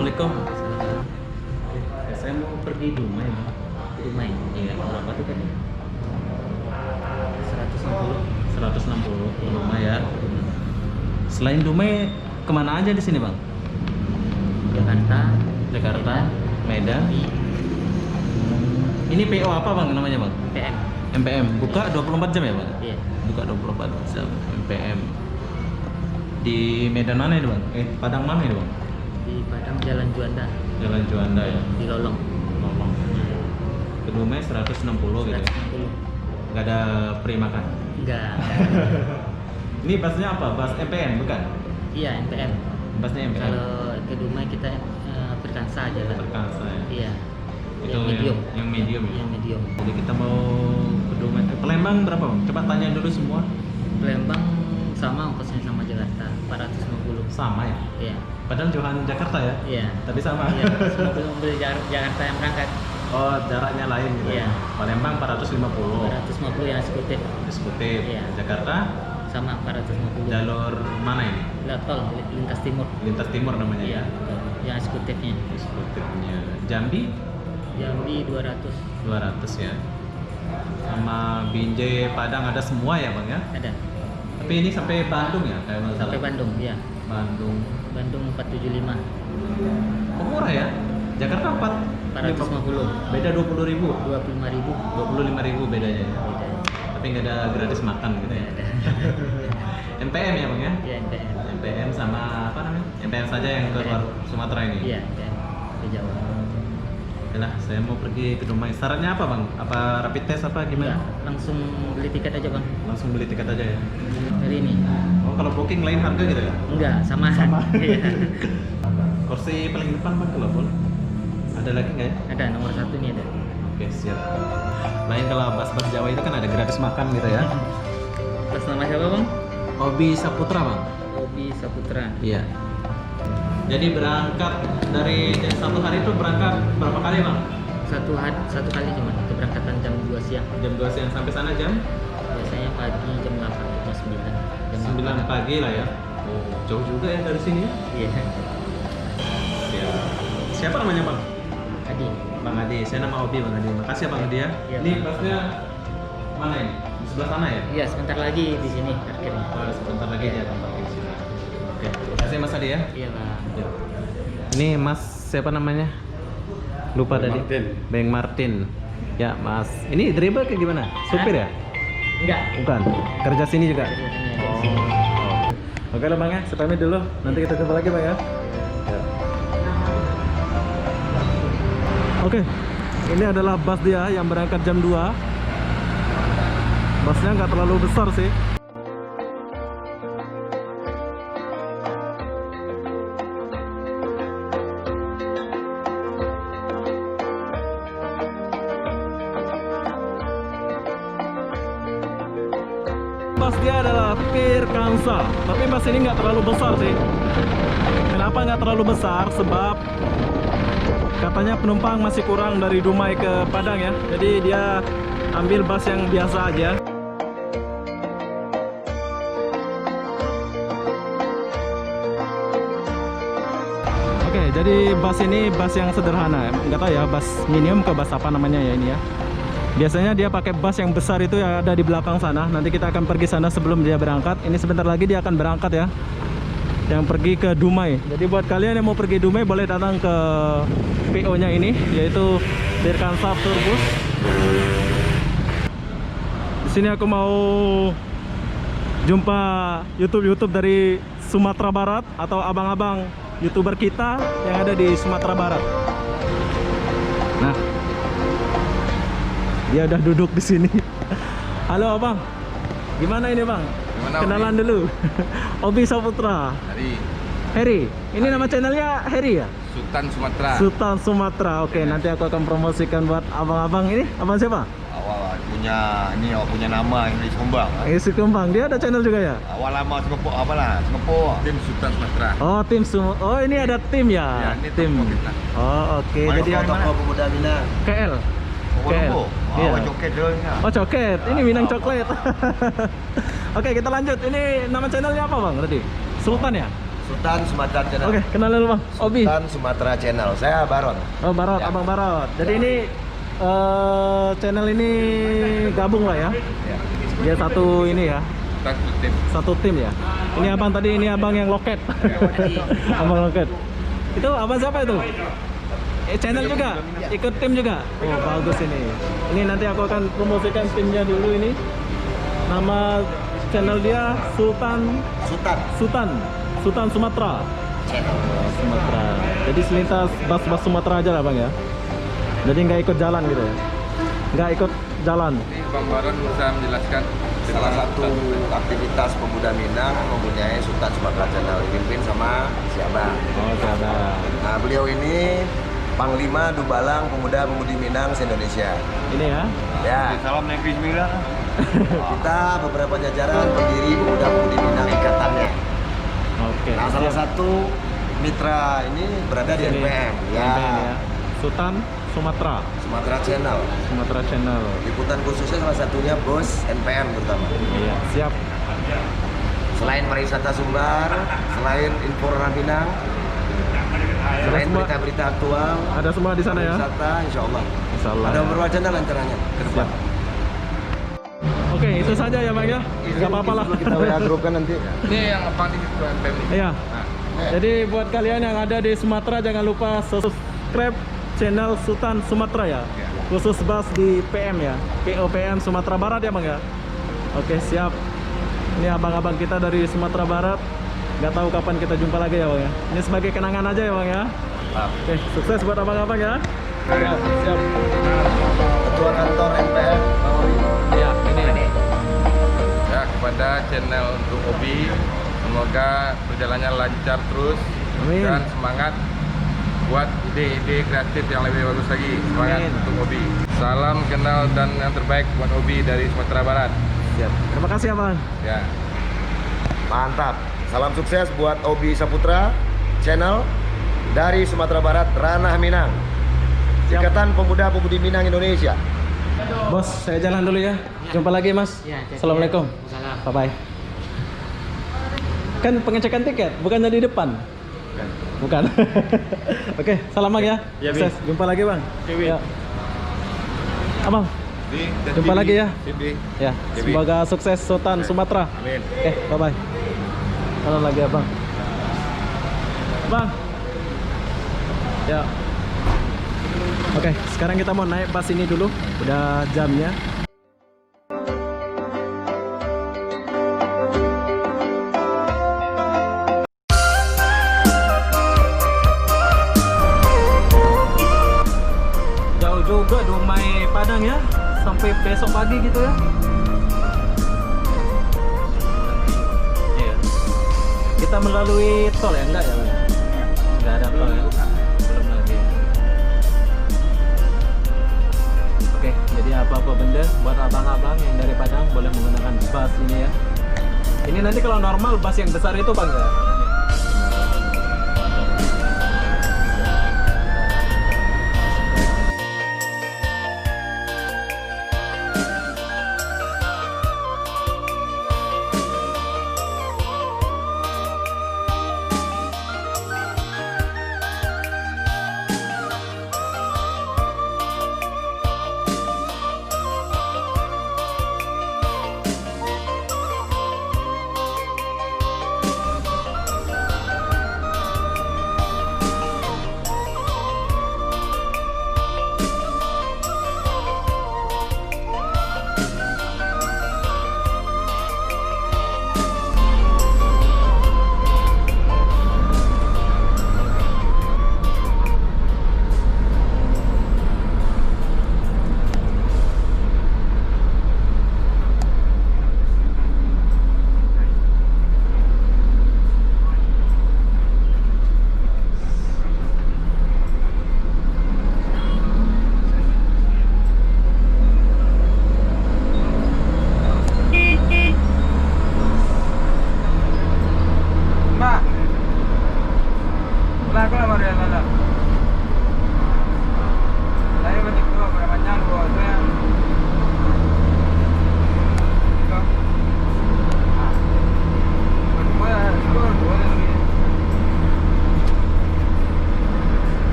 Assalamualaikum. Saya mau pergi Dumai, Bang. Dumai. Iya, berapa tuh tadi? 160. 160 ke Dumai ya. Selain Dumai, kemana aja di sini, Bang? Jakarta. Jakarta, Medan. Ini PO apa, Bang, namanya, Bang? PM. MPM. Buka 24 jam ya, Bang? Iya. Buka 24 jam MPM. Di Medan mana ini, Bang? Padang mana ini, Bang? Di Padang Jalan Juanda. Jalan Juanda ya. Di Lolong. Ngomong. Ke Dumai 160 gitu ya. 160. Nggak ada free makan. Enggak. Ini busnya apa? Bus MPM bukan? Iya, MPM. Busnya MPM. Kalau ke Dumai kita Perkansa aja lah. Perkansa ya. Iya. Itu Yang medium. Yang medium ya. Yang medium. Jadi kita mau ke Dumai. Palembang berapa, Bang? Coba tanya dulu semua. Palembang sama ongkosnya sama Jakarta, 450. Sama ya? Iya. Padahal Johan Jakarta ya? Iya. Tapi sama. Iya, 450 mobil Jakarta yang berangkat. Oh, jaraknya lain gitu. Iya. Palembang 450. 450 yang eksekutif. Eksekutif. Iya. Jakarta Sama 450. jalur mana ini? Tol lintas timur. Lintas Timur namanya Iya, ya. betul. Yang eksekutifnya. Eksekutifnya. Jambi Jambi 200 200 ya. Sama Binjai, Padang ada semua ya, Bang ya? ada. Tapi ini sampai Bandung ya kayak nggak Sampai salah? Bandung, ya. Bandung. Bandung 475. Oh, murah ya? Jakarta 450. Beda 20.000. 25.000. 25.000 bedanya ya. Beda. Tapi nggak ada gratis makan gitu ya. Ada. MPM ya, Bang ya? Iya, MPM. MPM sama apa namanya? MPM saja yang ke luar Sumatera ini. Iya, MPM. Ke Jawa. Oke lah, saya mau pergi ke Dumai. Syaratnya apa, Bang? Apa rapid test apa gimana? Enggak, langsung beli tiket aja, Bang. Langsung beli tiket aja ya. Hari ini. Oh, kalau booking lain harga gitu ya? Enggak, sama. Sama. Iya. Kursi paling depan, Bang, kalau boleh. Ada lagi nggak ya? Ada nomor 1 nih ada. Oke, siap. Lain kalau bus-bus Jawa itu kan ada gratis makan gitu ya. Atas nama siapa, Bang? Obi Saputra, Bang. Obi Saputra. Iya. Jadi berangkat dari satu hari itu berangkat berapa kali, Bang? Satu kali cuma keberangkatan jam 2 siang. Jam 2 siang sampai sana jam Biasanya pagi jam 8 atau 9. Jam 9 pagi lah ya. Oh, jauh juga ya dari sini ya. Iya. Siap. Siapa namanya, Bang? Adi. Bang Adi. Saya nama Obi, Bang Adi. Makasih ya, Bang Adi ya. Iya, Ini Bang. busnya mana ini? Di sebelah sana ya? Iya, sebentar lagi di sini parkirnya. Oh, sebentar lagi dia akan parkir di sini. Oke. Terima kasih, Mas Adi ya. Iya, Bang. Ya. Ini Mas siapa namanya? Lupa Bang tadi. Martin. Bang Martin. Ya, Mas. Ini driver kayak gimana? Supir ya? Enggak. Bukan. Kerja sini juga. Ini ada di Oh. sini. Oke lah, Bang ya. Saya pamit dulu. Nanti kita jumpa lagi, Bang ya. Ya. Oke. Ini adalah bus dia yang berangkat jam 2. Busnya nggak terlalu besar sih. Bus dia adalah Perkansa, tapi bus ini nggak terlalu besar sih. Kenapa nggak terlalu besar? Sebab katanya penumpang masih kurang dari Dumai ke Padang ya. Jadi dia ambil bus yang biasa aja. Oke, jadi bus ini bus yang sederhana. Nggak tahu ya, bus minimum ke bus apa namanya ya ini ya. Biasanya dia pakai bus yang besar itu yang ada di belakang sana. Nanti kita akan pergi sana sebelum dia berangkat. Ini sebentar lagi dia akan berangkat ya. Yang pergi ke Dumai. Jadi buat kalian yang mau pergi Dumai boleh datang ke PO-nya ini, yaitu Perkansa Turbus. Di sini aku mau jumpa YouTube dari Sumatera Barat atau abang-abang YouTuber kita yang ada di Sumatera Barat. Nah, dia udah duduk di sini. Halo, Abang. Gimana ini, Bang? Gimana, Kenalan dulu. Obi Saputra. Heri. Ini nama channelnya Heri ya? Sultan Sumatera. Sultan Sumatera. Oke, nanti aku akan promosikan buat abang-abang ini. Abang siapa? Awal punya nama yang dari Sombang. Isi Kembang. Dia ada channel juga ya? Awal lama Singapura apalah, Singapura. Tim Sultan Sumatera. Oh, tim Oh, ini ada tim ya? Ya, ini tim. toko kita. Oh, oke. Jadi yang mana? Pemuda Minang. KL. KL. Iya. Awal coket dia. Oh, coket. Ini Minang coklat. Oke, kita lanjut. Ini nama channelnya apa, Bang? Tadi? Sultan ya? Sultan Sumatera Channel. Oke, kenalin dulu Bang. Obi. Sultan Sumatera Channel. Saya Baron. Oh, Barot, Ya. Abang Barot. Jadi ini channel ini gabung lah ya. Ya. Dia satu ini ya. Satu tim. Satu tim ya. Ini abang tadi, ini abang yang loket. Abang loket. Itu abang siapa itu? Channel juga, ikut tim juga. Oh bagus ini. Ini nanti aku akan promosikan timnya dulu ini. Nama channel dia Sultan Sumatera. Channel. Sumatera. Jadi selintas bas-bas Sumatera aja lah bang ya. Jadi nggak ikut jalan gitu ya. Nggak ikut jalan. Ini Bang Baron bisa menjelaskan Salah satu aktivitas pemuda Minang mempunyai Sultan Sumatera Channel dipimpin sama si Abang. Oh ada. Nah, beliau ini Panglima Dubalang Pemuda-Pemudi Minang se-Indonesia. Ini ya. Ya, salam negeri Minang. kita beberapa jajaran pendiri Pemuda-Pemudi Minang ikatannya. Oke. Nah, salah satu mitra ini berada di Ini, NPM. NPM ya. Sultan Sumatera. Sumatera Channel. Sumatera Channel. Liputan khususnya salah satunya bos NPM terutama. Iya, siap. Selain pariwisata Sumbar, selain info ranah Minang, selain semua- berita-berita aktual, Ada semua di sana ya. wisata, insya Allah. Insyaallah. Ada beberapa channel rencananya ke depan. Siap. Oke, itu saja ya bang ya. Gak apa-apa lah. Kita WA grup kan nanti. Ini yang apa di NPM ini? Iya. Jadi buat kalian yang ada di Sumatera jangan lupa subscribe channel Sultan Sumatera ya. Khusus bahas di PM ya. POPM Sumatera Barat ya bang ya. Oke siap. Ini abang-abang kita dari Sumatera Barat. Gak tahu kapan kita jumpa lagi ya bang ya. Ini sebagai kenangan aja ya bang ya. Oke sukses buat abang-abang ya. Ya, siap. Ketua kantor NPM, Bang Ori. Ya ini. Ya, kepada channel untuk Obi, semoga perjalanannya lancar terus Amin. dan semangat buat ide-ide kreatif yang lebih bagus lagi. Semangat Amin. untuk Obi. Salam kenal dan yang terbaik buat Obi dari Sumatera Barat. Siap. Terima kasih ya bang. Ya. Mantap. Salam sukses buat Obi Saputra channel dari Sumatera Barat, Ranah Minang. Siap. Ikatan Pemuda-Pemudi Minang Indonesia. Bos, saya jalan dulu ya. Jumpa lagi mas. Ya, jadi- Assalamualaikum. Salam. Bye bye. Kan pengecekan tiket, bukannya di depan. Bukan. Oke, salam bang ya. Ya, Sukses. Jumpa lagi bang. Wi. Ya. Abang, jumpa lagi ya. Sini. Ya, Wi. semoga sukses Sultan Sumatera. Amin. Oke, bye bye. Salam lagi abang. Bang. Ya. Oke, sekarang kita mau naik bus ini dulu. Udah jamnya. Jauh juga Dumai Padang ya. Sampai besok pagi gitu ya. Iya. Kita melalui tol ya? Enggak ya? Bang? Enggak ada tol ya? Belum lagi. Oke, jadi apa-apa benda buat abang-abang yang dari Padang boleh menggunakan bus ini ya. Ini nanti kalau normal bus yang besar itu bang ya?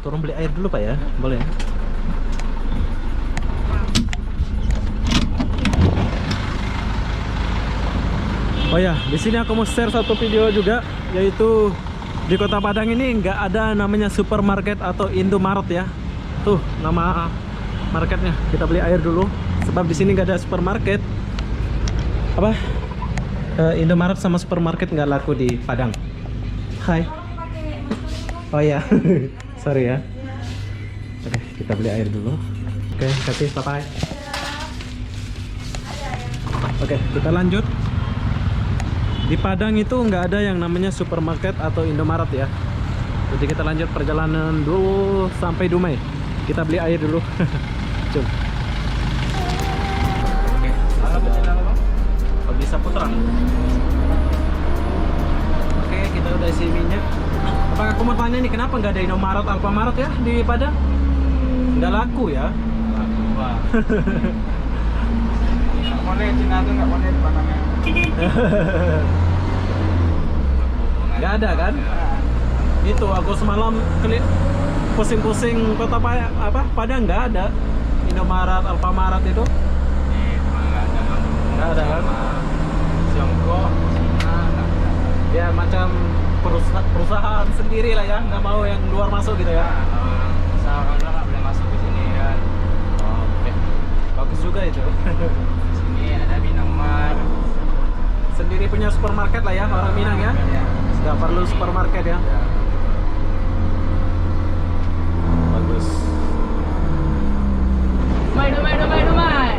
Turun beli air dulu Pak ya, boleh? Oh ya, di sini aku mau share satu video juga, yaitu di Kota Padang ini nggak ada namanya supermarket atau Indomaret ya. Tuh nama marketnya. Kita beli air dulu, sebab di sini nggak ada supermarket. Apa? Indomaret sama supermarket nggak laku di Padang. Hai. Oh ya, sorry ya. Oke, kita beli air dulu. Oke, kasih, bye-bye. Oke, kita lanjut. Di Padang itu nggak ada yang namanya supermarket atau Indomaret ya. Jadi kita lanjut perjalanan dulu sampai Dumai. Kita beli air dulu. Cum. Obi Saputra. Oke, kita udah isi minyak. Apa aku mau tanya nih, kenapa nggak ada Indomaret, Alfamaret ya di Padang? Nggak laku ya? Laku Pak. Boleh Cina tuh nggak boleh Padangnya. Nggak ada kan? Itu aku semalam pusing-pusing kota Padang nggak ada Indomaret, Alfamaret itu. Nggak ada kan? Tiongkok, Cina, nggak ada. Ya macam perusahaan sendiri lah ya, nggak mau yang luar masuk gitu ya. Usaha orang nggak boleh masuk ke sini kan. Oke, bagus juga itu. Sini ada Minamar. Sendiri punya supermarket lah ya orang Minang ya. Nggak perlu supermarket ya. Bagus. Dumai.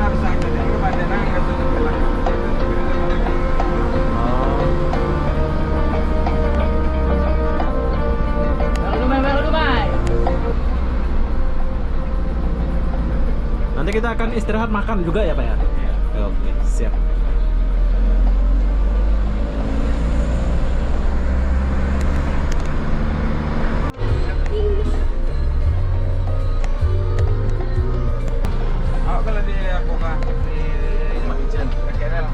Harus ada yang kepada nang atau bilang. Dumai. Nanti kita akan istirahat makan juga ya Pak ya? Oke, siap. Kalau di aku kan di KL.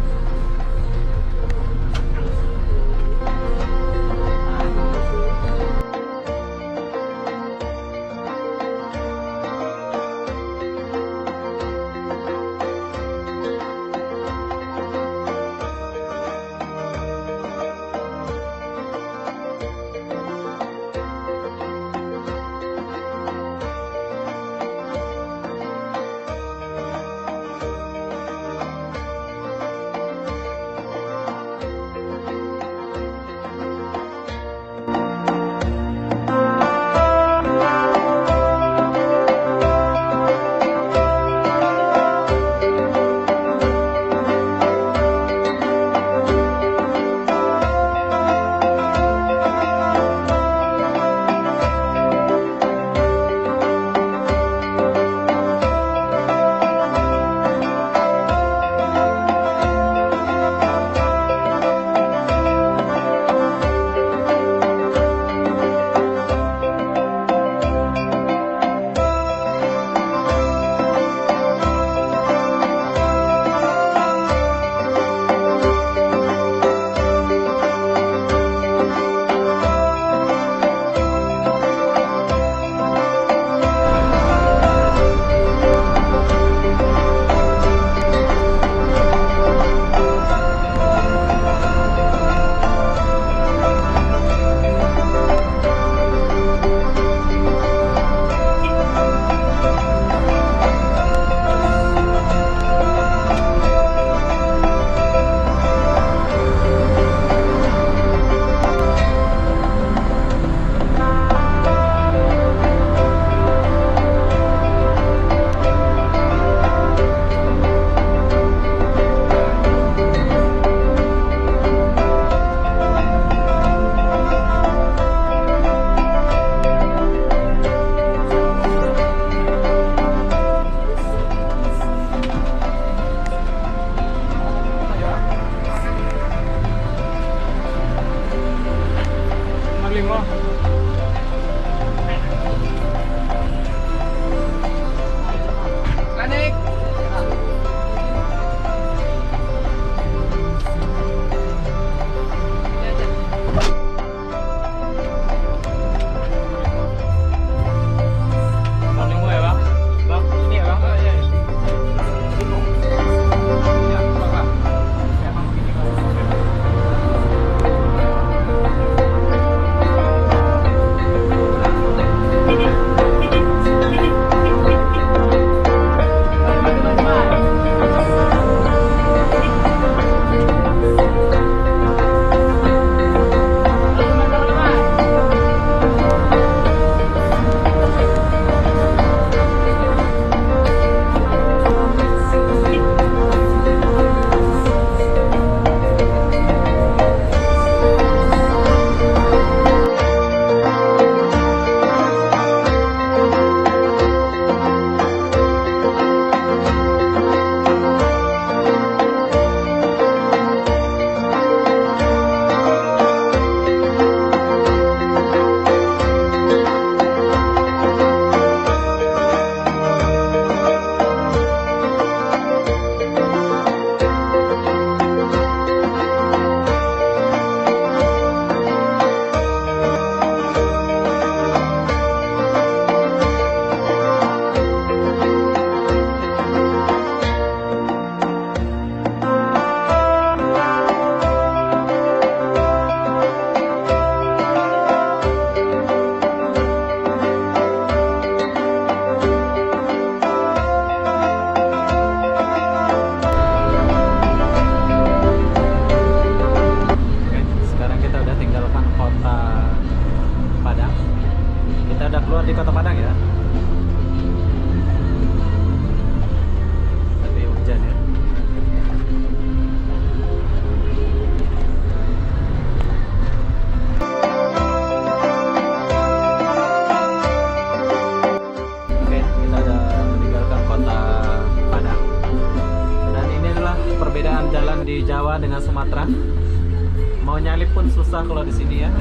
mau nyalip pun susah kalau di sini ya.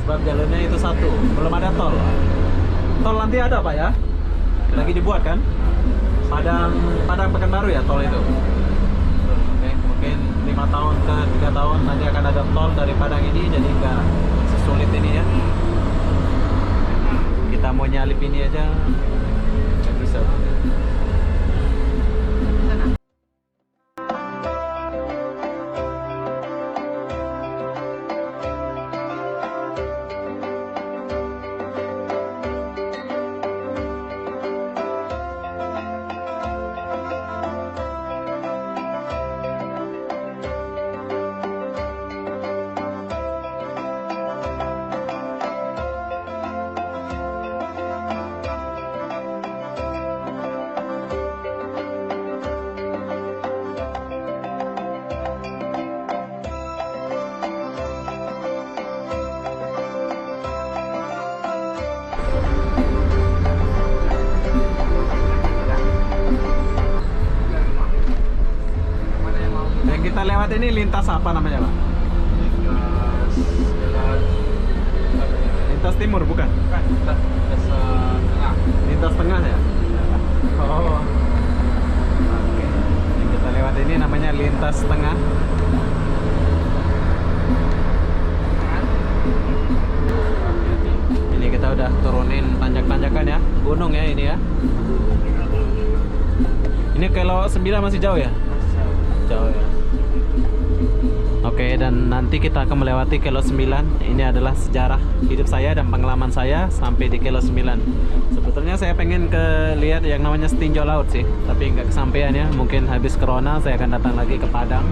Sebab jalurnya itu satu, belum ada tol. Tol nanti ada Pak ya? Lagi dibuat kan? Padang Pekanbaru ya tol itu. Oke, mungkin 5 tahun ke 3 tahun nanti akan ada tol dari Padang ini, jadi nggak sesulit ini ya. Kita mau nyalip ini aja nggak bisa. Yang kita lewat ini lintas apa namanya Pak? Lintas timur bukan? Lintas tengah ya? Oh. Oke. Yang kita lewat ini namanya lintas tengah. Ini kita udah turunin tanjak-tanjakan ya, gunung ya ini ya. Ini kalau 9 masih jauh ya? Jauh ya. Oke, dan nanti kita akan melewati Kilo 9. Ini adalah sejarah hidup saya dan pengalaman saya sampai di Kilo 9. Sebetulnya saya pengen lihat yang namanya setinjau laut sih, tapi nggak kesampaian ya. Mungkin habis corona saya akan datang lagi ke Padang.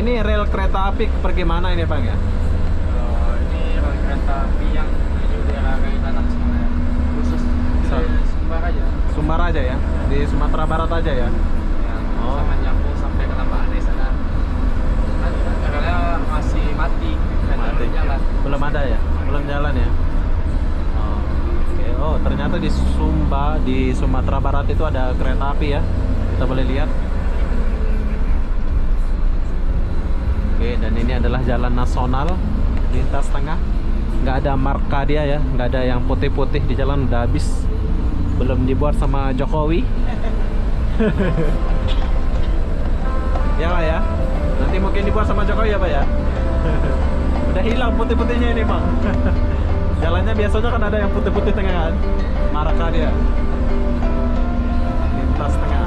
Ini rel kereta api pergi mana ini Bang ya? Ini rel kereta api yang menuju daerah Kalimantan semua ya. Khusus di Sumbar aja. Sumbar aja ya? Di Sumatera Barat aja ya? Ya, sama nyambung sampai ke Tambak Aneh sana. Karena masih mati, belum jalan. Belum ada ya? Belum jalan ya? Oh, oke. Oh, ternyata di Sumatera Barat itu ada kereta api ya? Kita boleh lihat. Oke, dan ini adalah jalan nasional lintas tengah. Nggak ada marka dia ya, nggak ada yang putih-putih di jalan, udah habis. Belum dibuat sama Jokowi. Ya Pak ya, nanti mungkin dibuat sama Jokowi ya Pak ya. Udah hilang putih-putihnya ini Pak. Jalannya biasanya kan ada yang putih-putih tengah kan, marka dia lintas tengah.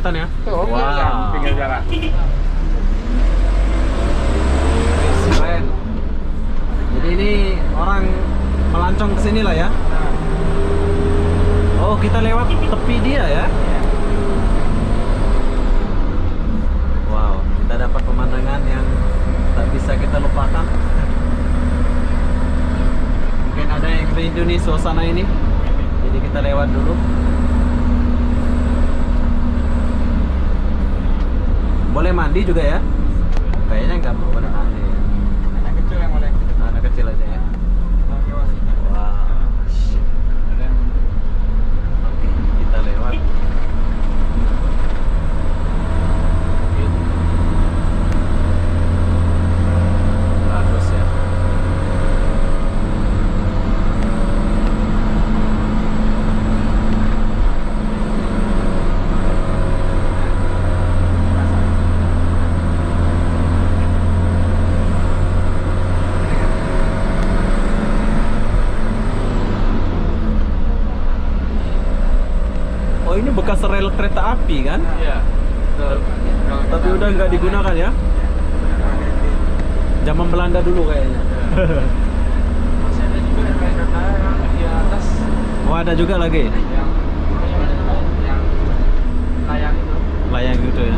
kelihatan ya? Tuh, Wow. pinggir jalan. Keren. Jadi ini orang melancong ke sini lah ya. Oh, kita lewat tepi dia ya. Wow, kita dapat pemandangan yang tak bisa kita lupakan. Mungkin ada yang rindu nih suasana ini. Jadi kita lewat dulu. Boleh mandi juga ya? Kayaknya nggak mau pada mandi. Anak kecil yang boleh. Anak kecil aja ya. Wow. Oke, kita lewat. Bagus ya. Oh, ini bekas rel kereta api kan? Iya. Betul. Tapi udah nggak digunakan ya? Zaman Belanda dulu kayaknya. Masih ada juga yang kayak kereta yang di atas Oh, ada juga lagi yang layang itu. layang gitu ya.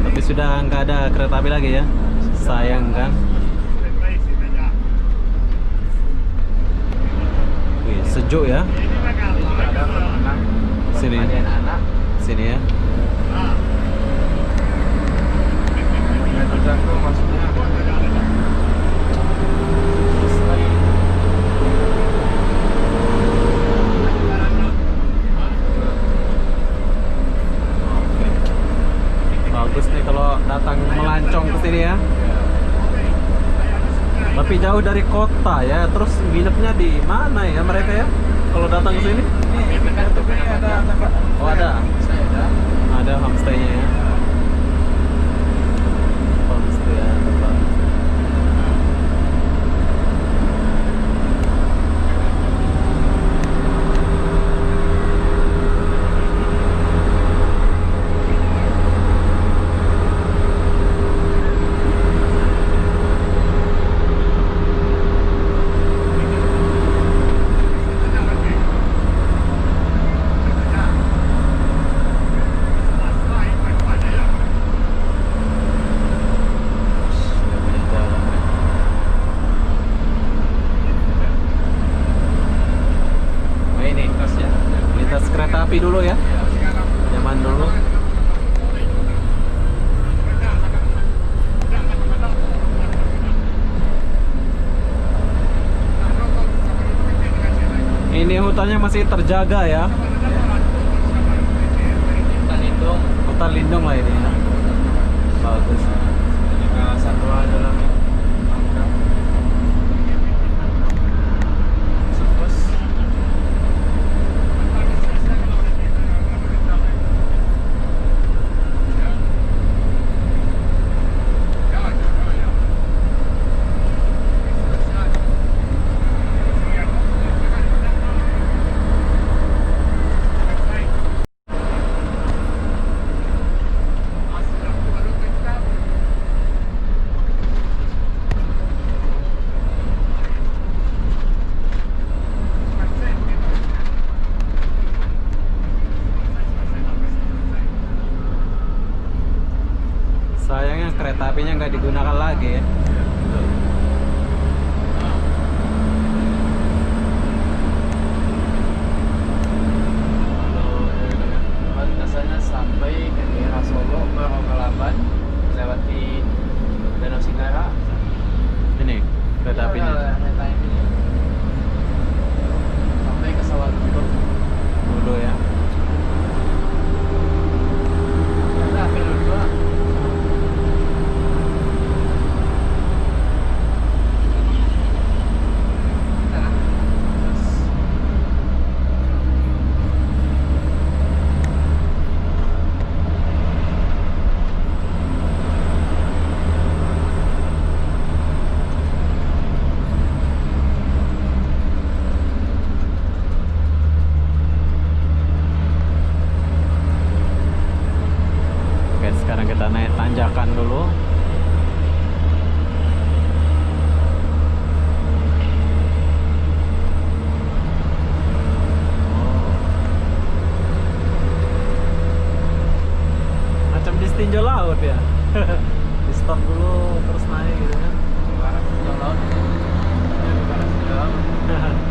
Tapi sudah nggak ada kereta api lagi ya. Sayang kan? Wih, sejuk ya. Ini juga ada pemenang Sini. anak-anak. Sini ya. Yang terjangkau maksudnya. Oke. Bagus nih kalau datang melancong ke sini ya. Tapi jauh dari kota ya. Terus nginepnya di mana ya mereka ya? Kalau datang ke sini? Oh, ada. Ada homestay-nya ya. Homestay ya, tempat. Nah, ini lintas kereta api dulu ya. Zaman dulu. Ini hutannya masih terjaga ya. Hutan lindung. Hutan lindung lah ini ya. Bagus. Juga satwa dalam mangga. Supus. Sayangnya kereta apinya nggak digunakan lagi ya. Lintasannya sampai ke daerah Solo ke Ogalaban melewati Danau Singara. Ini kereta apinya. Kereta ini sampai ke Sawah Lunto. Dulu ya. Ada Apel 2. sekarang kita naik tanjakan dulu. Macam di tinjau laut ya. Di stop dulu terus naik gitu kan. Barat sejauh laut. Ya, barat sejauh laut.